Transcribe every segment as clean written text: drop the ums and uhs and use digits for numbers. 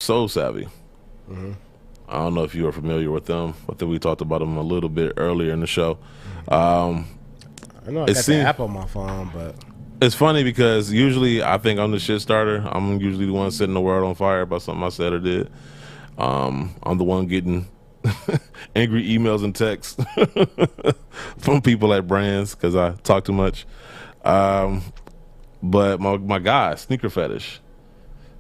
So Savy. I don't know if you are familiar with them. I think we talked about them a little bit earlier in the show. I know I got the app on my phone, but it's funny because usually I think I'm the shit starter. I'm usually the one setting the world on fire about something I said or did. I'm the one getting angry emails and texts from people at brands because I talk too much. But my guy, Sneaker Fetish,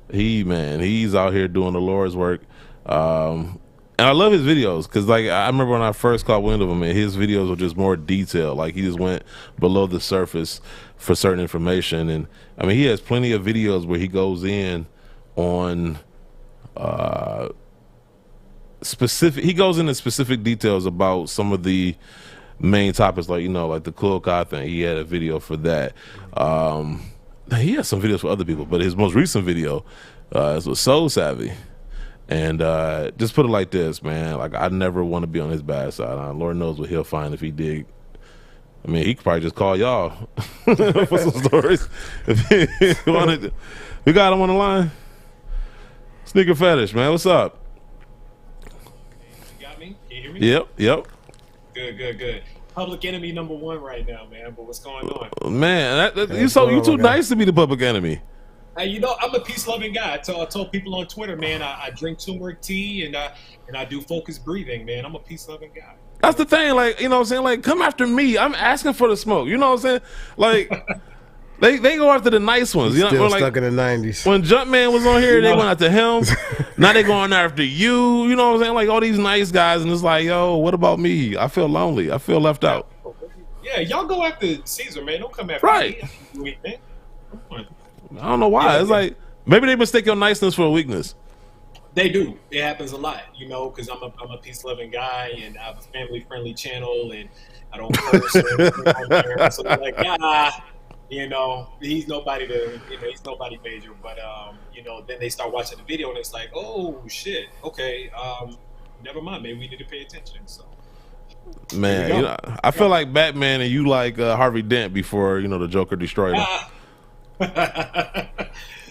he's out here doing the Lord's work. And I love his videos because, like, I remember when I first caught wind of him, and his videos were just more detailed. Like, he just went below the surface for certain information. And I mean, he has plenty of videos where he goes in on into specific details about some of the main topics, like, you know, like the Cool Car thing. He had a video for that. He has some videos for other people, but his most recent video was So Savy. And just put it like this, man. Like, I never want to be on his bad side. Lord knows what he'll find if he dig. I mean, he could probably just call y'all for some stories. If he wanted, we got him on the line. Sneaker Fetish, man. What's up? You got me? Can you hear me? Yep. Good. Public enemy #1 right now, man. But what's going on? Man, you too nice to be the public enemy. Hey, you know, I'm a peace-loving guy. I told people on Twitter, man, I drink turmeric tea and I do focused breathing, man. I'm a peace-loving guy. That's the thing, like, you know what I'm saying? Like, come after me. I'm asking for the smoke. You know what I'm saying? Like, they go after the nice ones. You know, still like, stuck in the 90s. When Jumpman was on here, they went after him. Now they going after you. You know what I'm saying? Like, all these nice guys, and it's like, yo, what about me? I feel lonely. I feel left out. Yeah, y'all go after Caesar, man. Don't come after right. me. Come on. I don't know why. Yeah, it's like maybe they mistake your niceness for a weakness. They do. It happens a lot, you know, because I'm a peace-loving guy and I have a family-friendly channel and I don't curse or anything on there. So they're like, you know, he's nobody major. But you know, then they start watching the video and it's like, oh shit, okay, never mind. Maybe we need to pay attention. So. Man, you know, I feel like Batman and you like Harvey Dent before, you know, the Joker destroyed him.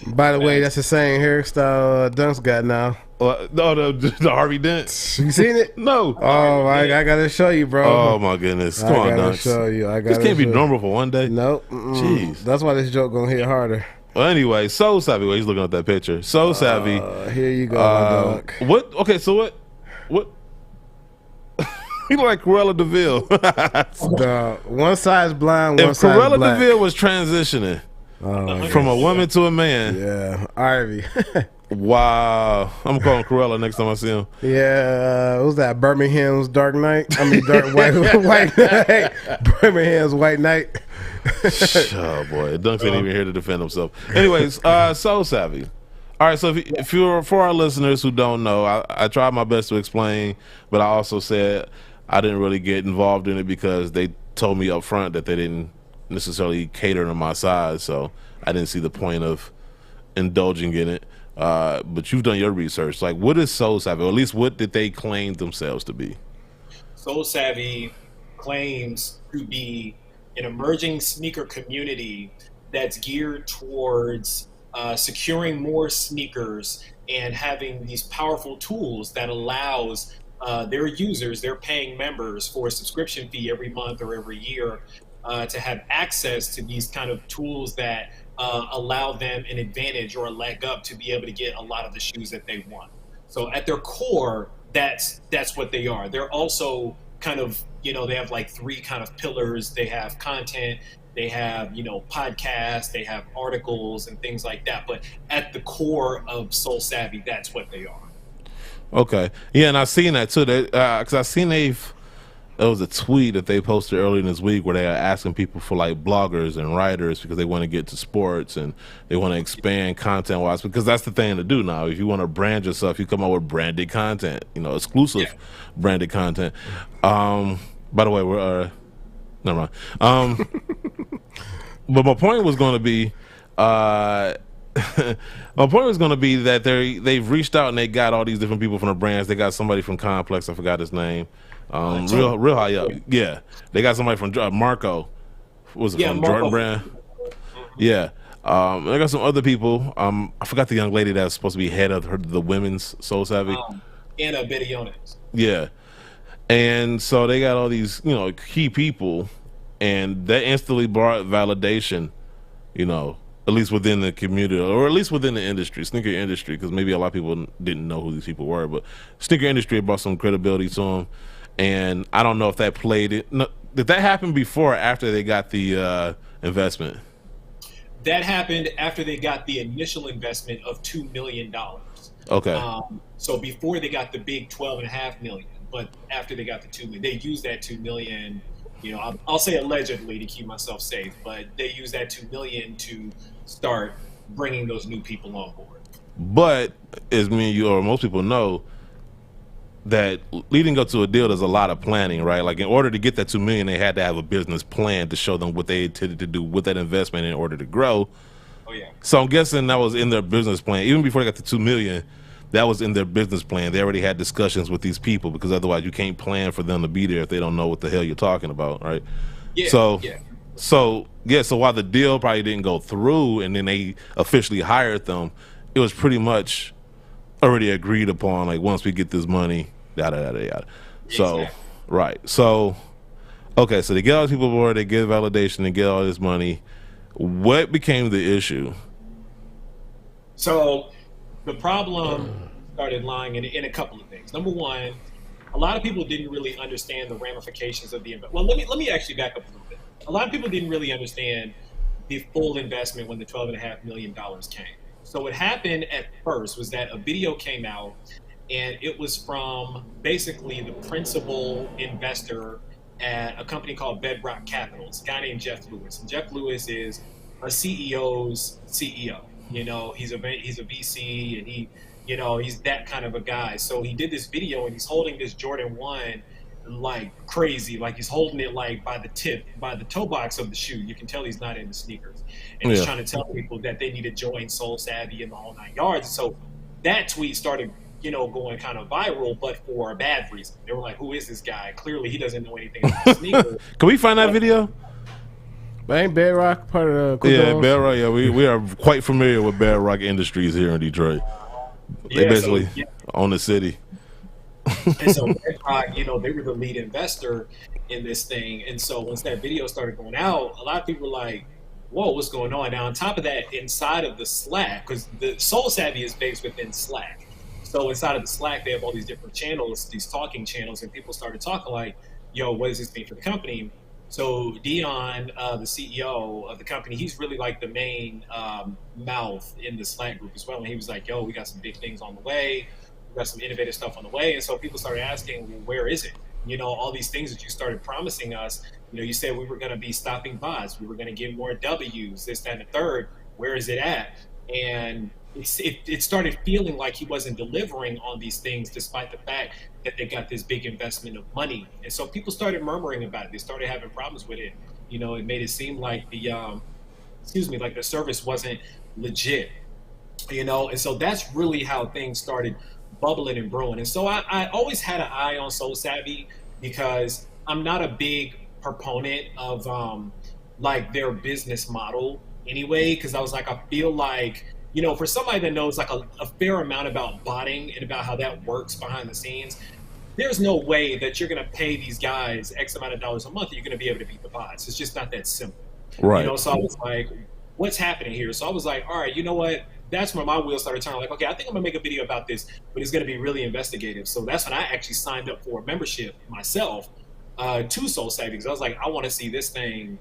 By the way, that's the same hairstyle Dunk's got now. No, the Harvey Dent. You seen it? No. Oh, I gotta show you, bro. Oh my goodness! Come on, Dunk. Show you. This can't be normal for one day. Nope. Jeez, that's why this joke gonna hit harder. Well, anyway, So Savy. Well, he's looking at that picture. So Savy. Here you go, Dunk. What? Okay, so what? You like Cruella DeVille. One side's blind, one side's Cruella black. DeVille was transitioning from a woman to a man. Yeah, Ivy. Wow. I'm calling Cruella next time I see him. Yeah, what was that? Birmingham's Dark Knight? I mean, White Knight. Birmingham's White Knight. Oh, boy. Dunk ain't even here to defend himself. Anyways, So Savy. All right, so if you're, for our listeners who don't know, I tried my best to explain, but I also said I didn't really get involved in it because they told me up front that they didn't necessarily cater to my size, so I didn't see the point of indulging in it. But you've done your research. Like, what is So Savy? Or at least what did they claim themselves to be? So Savy claims to be an emerging sneaker community that's geared towards securing more sneakers and having these powerful tools that allows their users, their paying members, for a subscription fee every month or every year to have access to these kind of tools that allow them an advantage or a leg up to be able to get a lot of the shoes that they want. So at their core, that's what they are. They're also kind of, you know, they have like 3 kind of pillars. They have content, they have, you know, podcasts, they have articles and things like that. But at the core of So Savy, that's what they are. Okay. Yeah, and I've seen that too. Because I've seen there was a tweet that they posted earlier in this week where they are asking people for like bloggers and writers because they want to get to sports and they want to expand content wise, because that's the thing to do now. If you want to brand yourself, you come out with branded content, you know, exclusive branded content. By the way, we're never mind. But my point was going to be that they've reached out and they got all these different people from the brands. They got somebody from Complex, I forgot his name. Real high up. Yeah. They got somebody from Marco. What was it, from Jordan Brand? Yeah. I got some other people. I forgot the young lady that's supposed to be head of the women's Soul Savvy. Anna Bediones. Yeah. And so they got all these, key people, and that instantly brought validation, at least within the community, or at least within the industry, sneaker industry, because maybe a lot of people didn't know who these people were, but sneaker industry brought some credibility to them. And I don't know if that played it. No, did that happen before or after they got the investment? That happened after they got the initial investment of $2 million. Okay. So before they got the big 12.5 million, but after they got the 2 million, they used that 2 million. I'll say allegedly to keep myself safe, but they used that 2 million to start bringing those new people on board. But as me and you or most people know, that leading up to a deal, there's a lot of planning, right? Like in order to get that 2 million, they had to have a business plan to show them what they intended to do with that investment in order to grow. Oh yeah. So I'm guessing that was in their business plan. Even before they got the 2 million, that was in their business plan. They already had discussions with these people, because otherwise you can't plan for them to be there if they don't know what the hell you're talking about, right? Yeah. So while the deal probably didn't go through and then they officially hired them, it was pretty much already agreed upon, like, once we get this money, yada yada yada. So Exactly. right. So okay, so they get all these people aboard, they get validation, they get all this money. What became the issue? So the problem started lying in a couple of things. Number one, a lot of people didn't really understand the ramifications of the investment. Well, let me actually back up a little bit. A lot of people didn't really understand the full investment when the $12.5 million came. So what happened at first was that a video came out, and it was from basically the principal investor at a company called Bedrock Capital. It's a guy named Jeff Lewis. And Jeff Lewis is a CEO's CEO. He's a VC, and he's that kind of a guy. So he did this video, and he's holding this Jordan 1 like crazy, like he's holding it like by the toe box of the shoe. You can tell he's not into sneakers, and he's trying to tell people that they need to join Soul Savvy in the whole 9 yards. So that tweet started going kind of viral, but for a bad reason. They were like, who is this guy? Clearly he doesn't know anything about sneakers. Can we find that video? Ain't Bedrock part of the Bedrock. Yeah, we are quite familiar with Bedrock Industries here in Detroit. They basically own the city. And so Bedrock, they were the lead investor in this thing. And so once that video started going out, a lot of people were like, whoa, what's going on? Now, on top of that, inside of the Slack, because the Soul Savvy is based within Slack. So inside of the Slack, they have all these different channels, these talking channels, and people started talking like, yo, what does this mean for the company? So Dion, the CEO of the company, he's really like the main mouth in the Slack group as well. And he was like, yo, we got some big things on the way. We got some innovative stuff on the way. And so people started asking, well, where is it? All these things that you started promising us. You said we were going to be stopping bots. We were going to get more W's, this, that, and the third. Where is it at? And it started feeling like he wasn't delivering on these things, despite the fact that they got this big investment of money. And so people started murmuring about it. They started having problems with it. It made it seem like the service wasn't legit. And so that's really how things started bubbling and brewing. And so I always had an eye on Soul Savvy, because I'm not a big proponent of like their business model anyway, because I was like, I feel like, for somebody that knows like a fair amount about botting and about how that works behind the scenes, there's no way that you're going to pay these guys X amount of dollars a month and you're going to be able to beat the bots. It's just not that simple. Right. So I was like, what's happening here? So I was like, all right, you know what? That's when my wheels started turning. Like, okay, I think I'm going to make a video about this, but it's going to be really investigative. So that's when I actually signed up for a membership myself to Soul Savvy, because I was like, I want to see this thing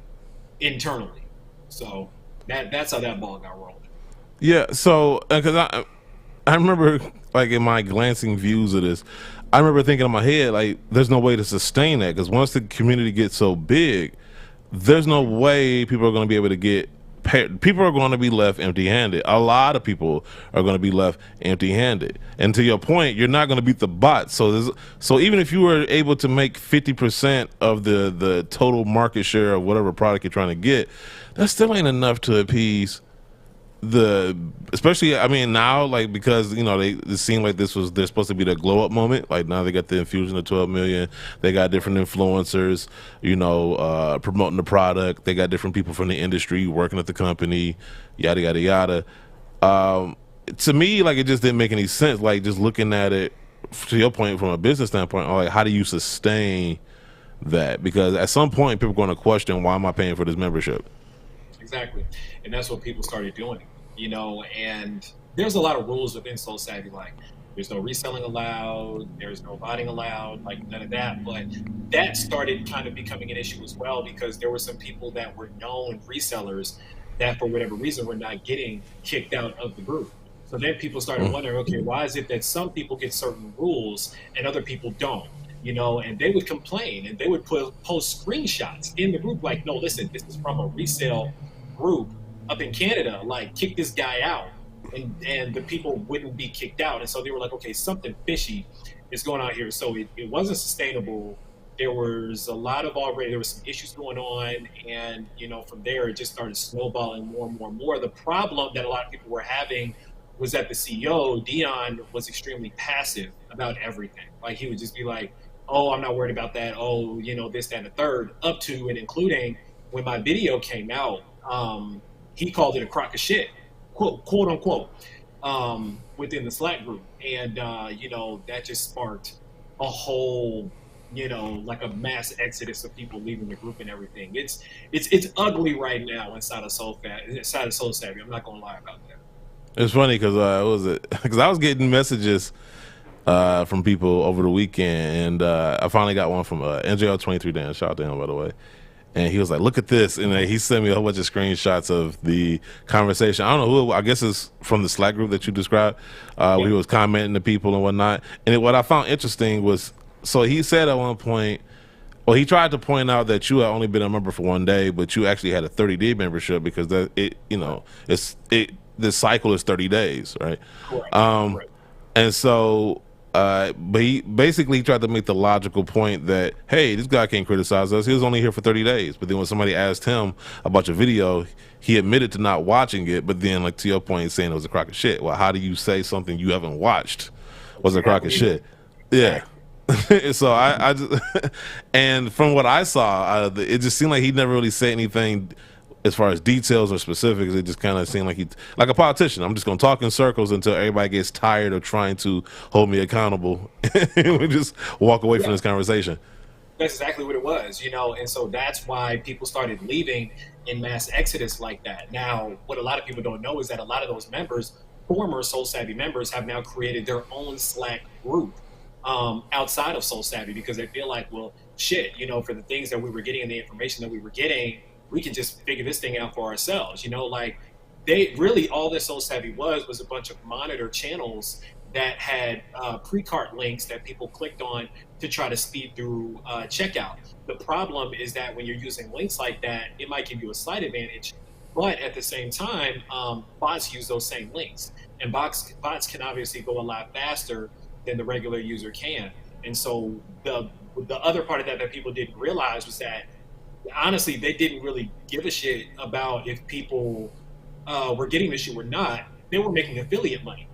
internally. So that's how that ball got rolling. Yeah, so because I remember, like, in my glancing views of this, I remember thinking in my head, like, there's no way to sustain that, because once the community gets so big, there's no way people are going to be able to get paid. People are going to be left empty-handed. A lot of people are going to be left empty-handed. And to your point, you're not going to beat the bots. So even if you were able to make 50% of the total market share of whatever product you're trying to get, that still ain't enough to appease especially, I mean, now, like, because it seemed like they're supposed to be the glow up moment. Like, now they got the infusion of 12 million. They got different influencers, promoting the product. They got different people from the industry working at the company, yada yada yada. To me, like, it just didn't make any sense. Like, just looking at it, to your point, from a business standpoint, like, how do you sustain that? Because at some point, people are going to question, why am I paying for this membership? Exactly, and that's what people started doing. And there's a lot of rules within Soul Savvy, like there's no reselling allowed, there's no botting allowed, like none of that. But that started kind of becoming an issue as well, because there were some people that were known resellers that for whatever reason were not getting kicked out of the group. So then people started wondering, okay, why is it that some people get certain rules and other people don't? And they would complain and they would post screenshots in the group like, no, listen, this is from a resale group up in Canada, like, kick this guy out, and the people wouldn't be kicked out. And so they were like, okay, something fishy is going on here. So it wasn't sustainable. There was some issues going on, and from there it just started snowballing more and more and more. The problem that a lot of people were having was that the CEO, Dion, was extremely passive about everything. Like, he would just be like, oh, I'm not worried about that, oh, this, that, and the third, up to and including when my video came out, he called it a crock of shit, quote unquote, within the Slack group. And, that just sparked a whole, like a mass exodus of people leaving the group and everything. It's ugly right now inside of Soul Savvy. I'm not going to lie about that. It's funny because I was getting messages from people over the weekend, and I finally got one from NJL23 Dan. Shout out to him, by the way. And he was like, look at this. And he sent me a whole bunch of screenshots of the conversation. I don't know who, I guess it's from the Slack group that you described, where he was commenting to people and whatnot. And what I found interesting was, so he said at one point, well, he tried to point out that you had only been a member for 1 day, but you actually had a 30-day membership, because the cycle is 30 days, right? Correct. And so, but he basically tried to make the logical point that, hey, this guy can't criticize us. He was only here for 30 days. But then when somebody asked him about your video, he admitted to not watching it. But then, like, to your point, saying it was a crock of shit. Well, how do you say something you haven't watched was a crock of shit? Yeah. So I just, and from what I saw, it just seemed like he never really said anything as far as details or specifics. It just kind of seemed like like a politician. I'm just going to talk in circles until everybody gets tired of trying to hold me accountable, and we just walk away from this conversation. That's exactly what it was, and so that's why people started leaving in mass exodus like that. Now, what a lot of people don't know is that a lot of those members, former Soul Savvy members, have now created their own Slack group outside of Soul Savvy, because they feel like, well, shit, for the things that we were getting and the information that we were getting, we can just figure this thing out for ourselves. Like, they really, all this Soul Savvy was a bunch of monitor channels that had pre-cart links that people clicked on to try to speed through checkout. The problem is that when you're using links like that, it might give you a slight advantage, but at the same time, bots use those same links, and bots can obviously go a lot faster than the regular user can. And so the other part of that people didn't realize was that, honestly, they didn't really give a shit about if people were getting the shoe or not. They were making affiliate money.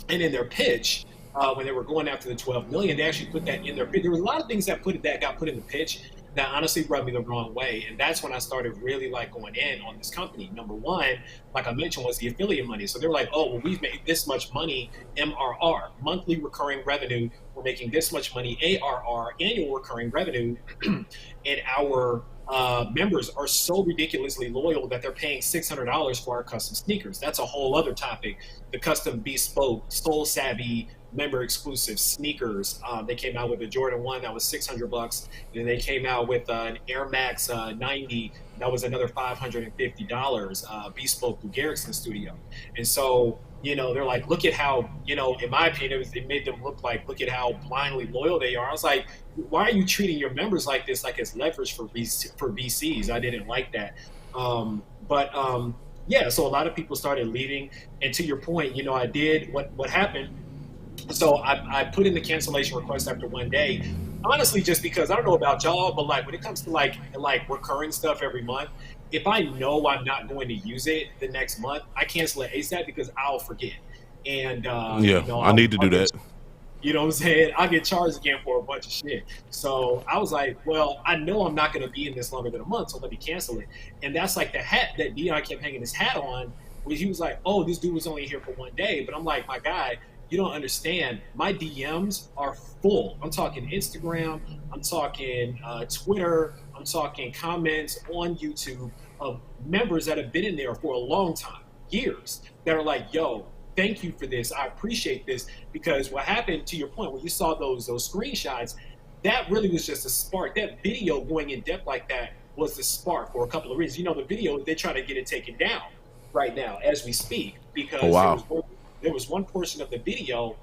And in their pitch, when they were going after the 12 million, they actually put that in their pitch. There were a lot of things that got put in the pitch that honestly rubbed me the wrong way. And that's when I started really, like, going in on this company. Number one, like I mentioned, was the affiliate money. So they were like, oh, well, we've made this much money, MRR, monthly recurring revenue. We're making this much money, ARR, annual recurring revenue. And our members are so ridiculously loyal that they're paying $600 for our custom sneakers. That's a whole other topic. The custom bespoke Soul Savvy member exclusive sneakers. They came out with a Jordan 1 that was $600, and then they came out with an Air Max 90 that was another $550, bespoke through Garrison Studio. And so, they're like, look at how, in my opinion, it made them look at how blindly loyal they are. I was like, why are you treating your members like this, like it's leverage for VCs? I didn't like that. Yeah, so a lot of people started leaving. And to your point, I did what happened. So I put in the cancellation request after 1 day, honestly, just because I don't know about y'all, but like when it comes to like recurring stuff every month, if I know I'm not going to use it the next month, I cancel it ASAP because I'll forget. And I need to do that. You know what I'm saying? I'll get charged again for a bunch of shit. So I was like, well, I know I'm not going to be in this longer than a month, so let me cancel it. And that's like the hat that Dion kept hanging his hat on, where he was like, oh, this dude was only here for 1 day. But I'm like, my guy, you don't understand. My DMs are full. I'm talking Instagram. I'm talking Twitter. I'm talking comments on YouTube of members that have been in there for a long time, years, that are like, yo, thank you for this. I appreciate this. Because what happened, to your point, when you saw those screenshots, that really was just a spark. That video going in depth like that was the spark for a couple of reasons. You know, the video, they're trying to get it taken down right now as we speak, because there was one portion of the video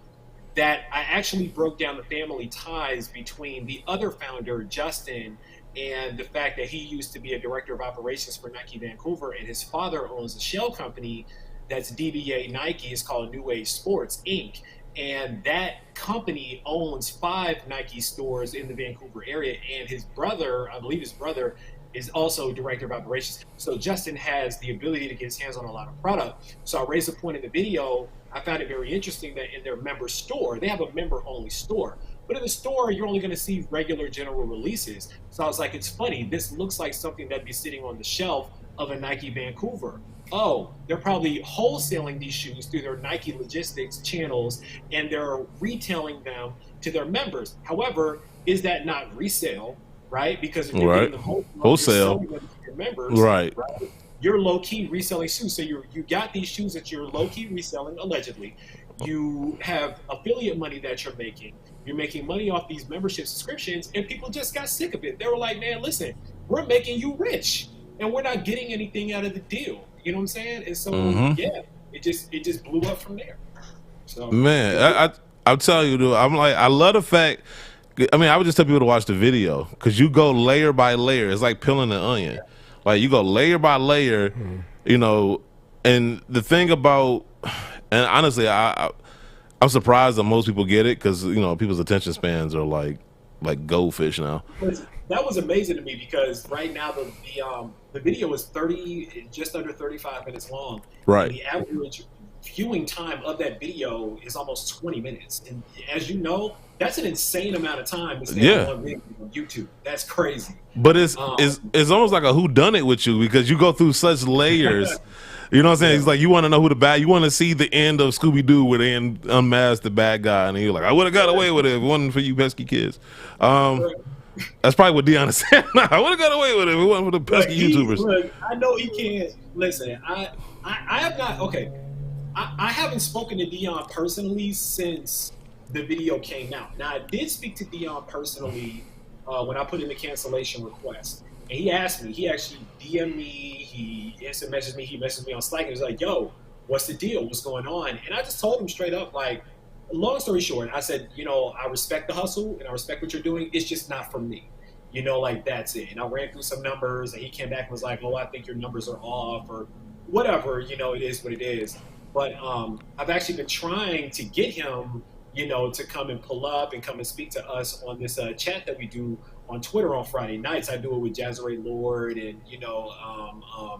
that I actually broke down the family ties between the other founder, Justin, and the fact that he used to be a director of operations for Nike Vancouver, and his father owns a shell company that's DBA Nike. It's called New Age Sports, Inc. And that company owns 5 Nike stores in the Vancouver area. And his brother, I believe his brother, is also director of operations. So Justin has the ability to get his hands on a lot of product. So I raised a point in the video. I found it very interesting that in their member store, they have a member-only store. But in the store, you're only going to see regular general releases. So I was like, it's funny. This looks like something that'd be sitting on the shelf of a Nike Vancouver. Oh, they're probably wholesaling these shoes through their Nike logistics channels, and they're retailing them to their members. However, is that not resale, right? Because if you're getting them wholesale, you're selling them to your members, right? You're low-key reselling shoes. So you got these shoes that you're low-key reselling, allegedly. You have affiliate money that you're making. You're making money off these membership subscriptions, and people just got sick of it. They were like, man, listen, we're making you rich, and we're not getting anything out of the deal. You know what I'm saying? And so, yeah, it just blew up from there. So, man, I'll tell you, dude, I'm like, I love the fact. I mean, I would just tell people to watch the video because you go layer by layer. It's like peeling an onion. Yeah. Like you go layer by layer, you know. And the thing about, and honestly, I'm surprised that most people get it because you know people's attention spans are like goldfish now. That was amazing to me because right now the video is just under 35 minutes long. Right. And the average viewing time of that video is almost 20 minutes. And as you know, that's an insane amount of time to stay on YouTube. That's crazy. But it's almost like a whodunit with you because you go through such layers. You know what I'm saying? It's like you want to know who the bad. You want to see the end of Scooby Doo where they unmask the bad guy, and you're like, I would have got away with it if it wasn't for you pesky kids. That's probably what Dion is saying. I would have got away with it if it wasn't for the pesky YouTubers. Look, I know he can't. Listen, I have not. Okay, I haven't spoken to Dion personally since the video came out. Now I did speak to Dion personally when I put in the cancellation request. And he asked me, he actually DM'd me, he instant messaged me, he messaged me on Slack, and he was like, yo, what's the deal? What's going on? And I just told him straight up, like, long story short, I said, you know, I respect the hustle and I respect what you're doing. It's just not for me. You know, like, that's it. And I ran through some numbers, and he came back and was like, oh, I think your numbers are off, or whatever, you know, it is what it is. But I've actually been trying to get him, you know, to come and pull up and come and speak to us on this chat that we do on Twitter on Friday nights. I do it with Jazzaray Lord and, you know,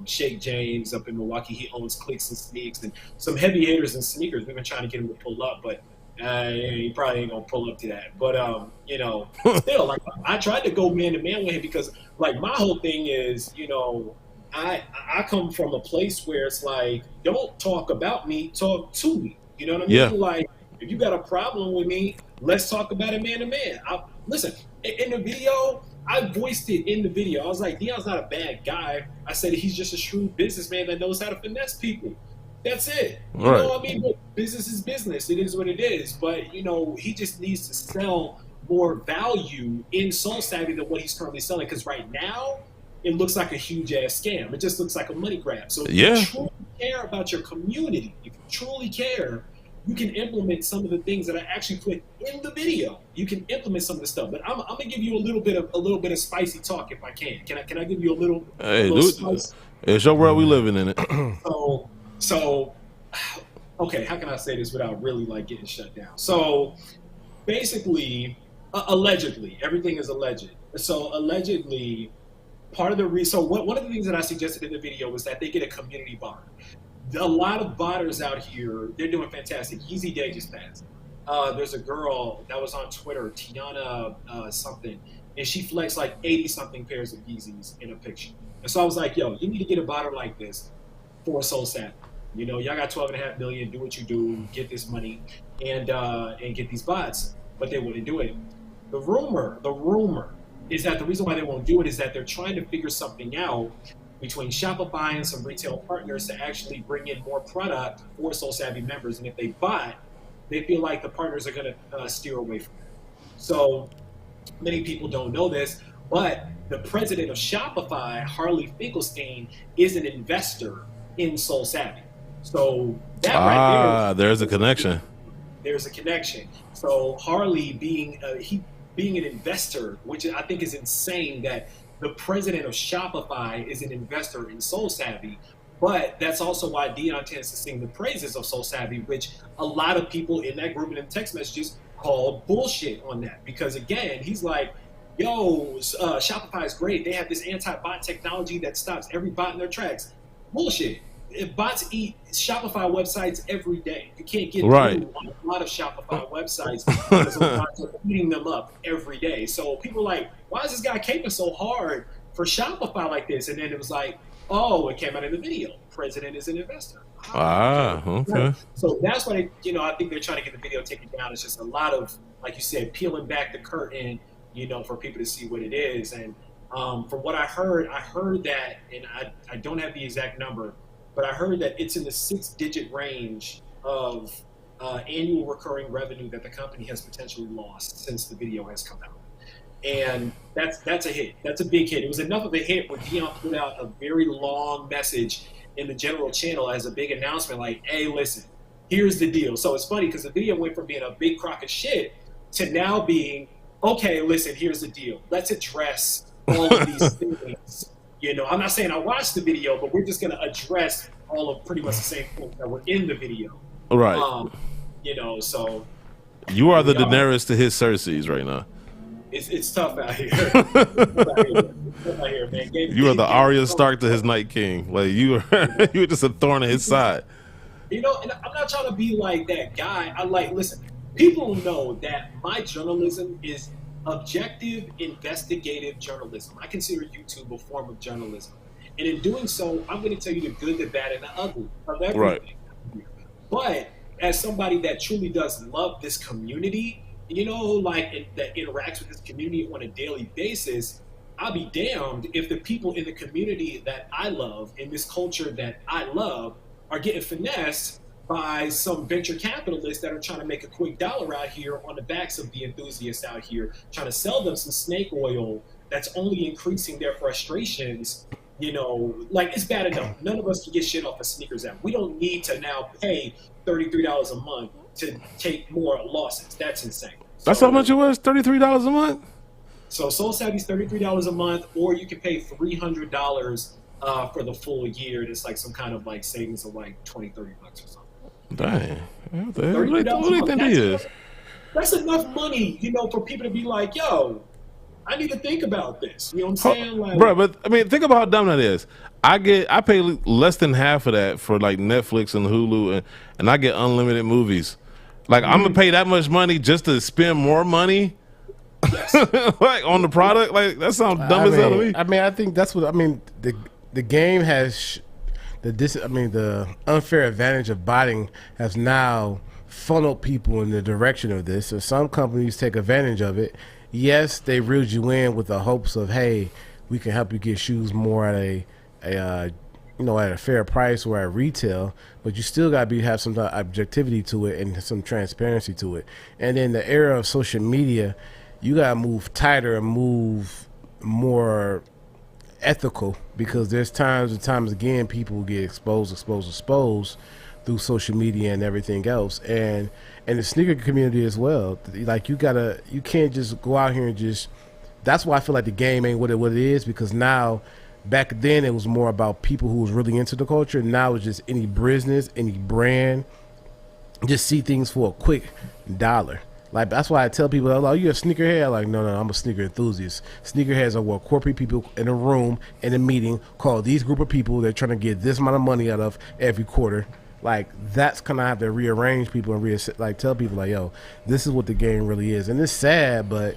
Shake James up in Milwaukee. He owns Clicks and Sneaks and some heavy hitters and sneakers. We've been trying to get him to pull up, but he probably ain't going to pull up to that. But, you know, still, like, I tried to go man-to-man with him because, like, my whole thing is, you know, I come from a place where it's like, don't talk about me, talk to me. You know what I mean? Yeah. Like, if you got a problem with me, let's talk about it man-to-man. Listen, in the video, I voiced it in the video. I was like, Dion's not a bad guy. I said he's just a shrewd businessman that knows how to finesse people. That's it. You know what I mean? But business is business. It is what it is. But, you know, he just needs to sell more value in Soul Savvy than what he's currently selling. Because right now, it looks like a huge-ass scam. It just looks like a money grab. So if you truly care about your community, if you truly care, you can implement some of the things that I actually put in the video. You can implement some of the stuff, but I'm gonna give you a little bit of spicy talk if I can. Can I give you a little? Hey, dude, it's your world. We living in it. So, okay. How can I say this without really like getting shut down? So, basically, allegedly, everything is alleged. So allegedly, part of the reason. So one of the things that I suggested in the video was that they get a community bar. A lot of botters out here, they're doing fantastic. Yeezy Day just passed. There's a girl that was on Twitter, Tiana something, and she flexed like 80 something pairs of Yeezys in a picture. And so I was like, yo, you need to get a botter like this for Soul Savvy. You know, y'all got 12.5 million. Do what you do, get this money, and get these bots. But they wouldn't do it. The rumor is that the reason why they won't do it is that they're trying to figure something out between Shopify and some retail partners to actually bring in more product for Soul Savvy members. And if they bot, they feel like the partners are going to steer away from it. So many people don't know this, but the president of Shopify, Harley Finkelstein, is an investor in Soul Savvy. So that right there, there's a connection. There's a connection. So Harley being an investor, which I think is insane that the president of Shopify is an investor in Soul Savvy, but that's also why Dion tends to sing the praises of Soul Savvy, which a lot of people in that group and in text messages called bullshit on that. Because again, he's like, yo, Shopify is great. They have this anti-bot technology that stops every bot in their tracks. Bullshit. If bots eat Shopify websites every day. You can't get through on a lot of Shopify websites because bots are eating them up every day. So people are like, why is this guy caping so hard for Shopify like this? And then it was like, oh, it came out in the video. President is an investor. Okay. So that's why I think they're trying to get the video taken down. It's just a lot of, like you said, peeling back the curtain, for people to see what it is. And from what I heard that, and I don't have the exact number, but I heard that it's in the 6-digit range of annual recurring revenue that the company has potentially lost since the video has come out. And that's a hit. That's a big hit. It was enough of a hit when Dion put out a very long message in the general channel as a big announcement, like, hey, listen, here's the deal. So it's funny because the video went from being a big crock of shit to now being, okay, listen, here's the deal. Let's address all of these things. I'm not saying I watched the video, but we're just going to address all of pretty much the same things that were in the video. Right. So. You are the Daenerys to his Cersei's right now. It's tough out here. It's tough out here, man. You are the Arya Stark to his Night King. Like you were just a thorn in his side. And I'm not trying to be like that guy. Listen, people know that my journalism is objective, investigative journalism. I consider YouTube a form of journalism. And in doing so, I'm going to tell you the good, the bad, and the ugly of everything. Right. But as somebody that truly does love this community, that interacts with this community on a daily basis, I'll be damned if the people in the community that I love, in this culture that I love, are getting finessed by some venture capitalists that are trying to make a quick dollar out here on the backs of the enthusiasts out here, trying to sell them some snake oil that's only increasing their frustrations. It's bad enough. None of us can get shit off a sneakers app. We don't need to now pay $33 a month to take more losses. That's insane. That's how much it was? $33 a month? So Soul Savvy's $33 a month, or you can pay $300 for the full year. It's like some kind of like savings of like $20, $30 or something. Dang. What do you think he is? That's enough money, for people to be like, yo, I need to think about this. You know what I'm saying? Bro, but I mean, think about how dumb that is. I pay less than half of that for like Netflix and Hulu, and I get unlimited movies. Like I'm gonna pay that much money just to spend more money, yes. like on the product. Like that sounds dumb as hell to me. I think that's what the game has. The unfair advantage of botting has now funneled people in the direction of this. So some companies take advantage of it. Yes, they reeled you in with the hopes of, hey, we can help you get shoes more at at a fair price or at retail, but you still got to have some objectivity to it and some transparency to it. And in the era of social media, you got to move tighter and move more ethical, because there's times and times again people get exposed through social media and everything else, and the sneaker community as well. Like you can't just go out here and just. That's why I feel like the game ain't what it is, because now, back then it was more about people who was really into the culture. Now it's just any business, any brand, just see things for a quick dollar. Like that's why I tell people, "Oh, you a sneakerhead?" Like, no, I'm a sneaker enthusiast. Sneakerheads are what corporate people in a room in a meeting call these group of people. They're trying to get this amount of money out of every quarter. Like that's kind of have to rearrange people and like tell people like, "Yo, this is what the game really is." And it's sad, but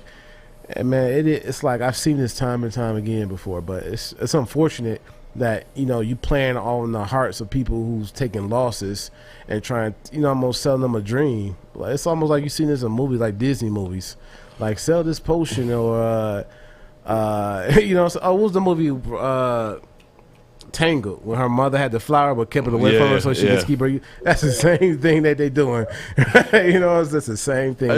man, it's like I've seen this time and time again before. But it's unfortunate that you playing all in the hearts of people who's taking losses and trying almost selling them a dream. Like, it's almost like you seen this in movies like Disney movies, like sell this potion or what was the movie Tangled, when her mother had the flower but kept it away from her so she could keep her. That's the same thing that they doing. It's just the same thing.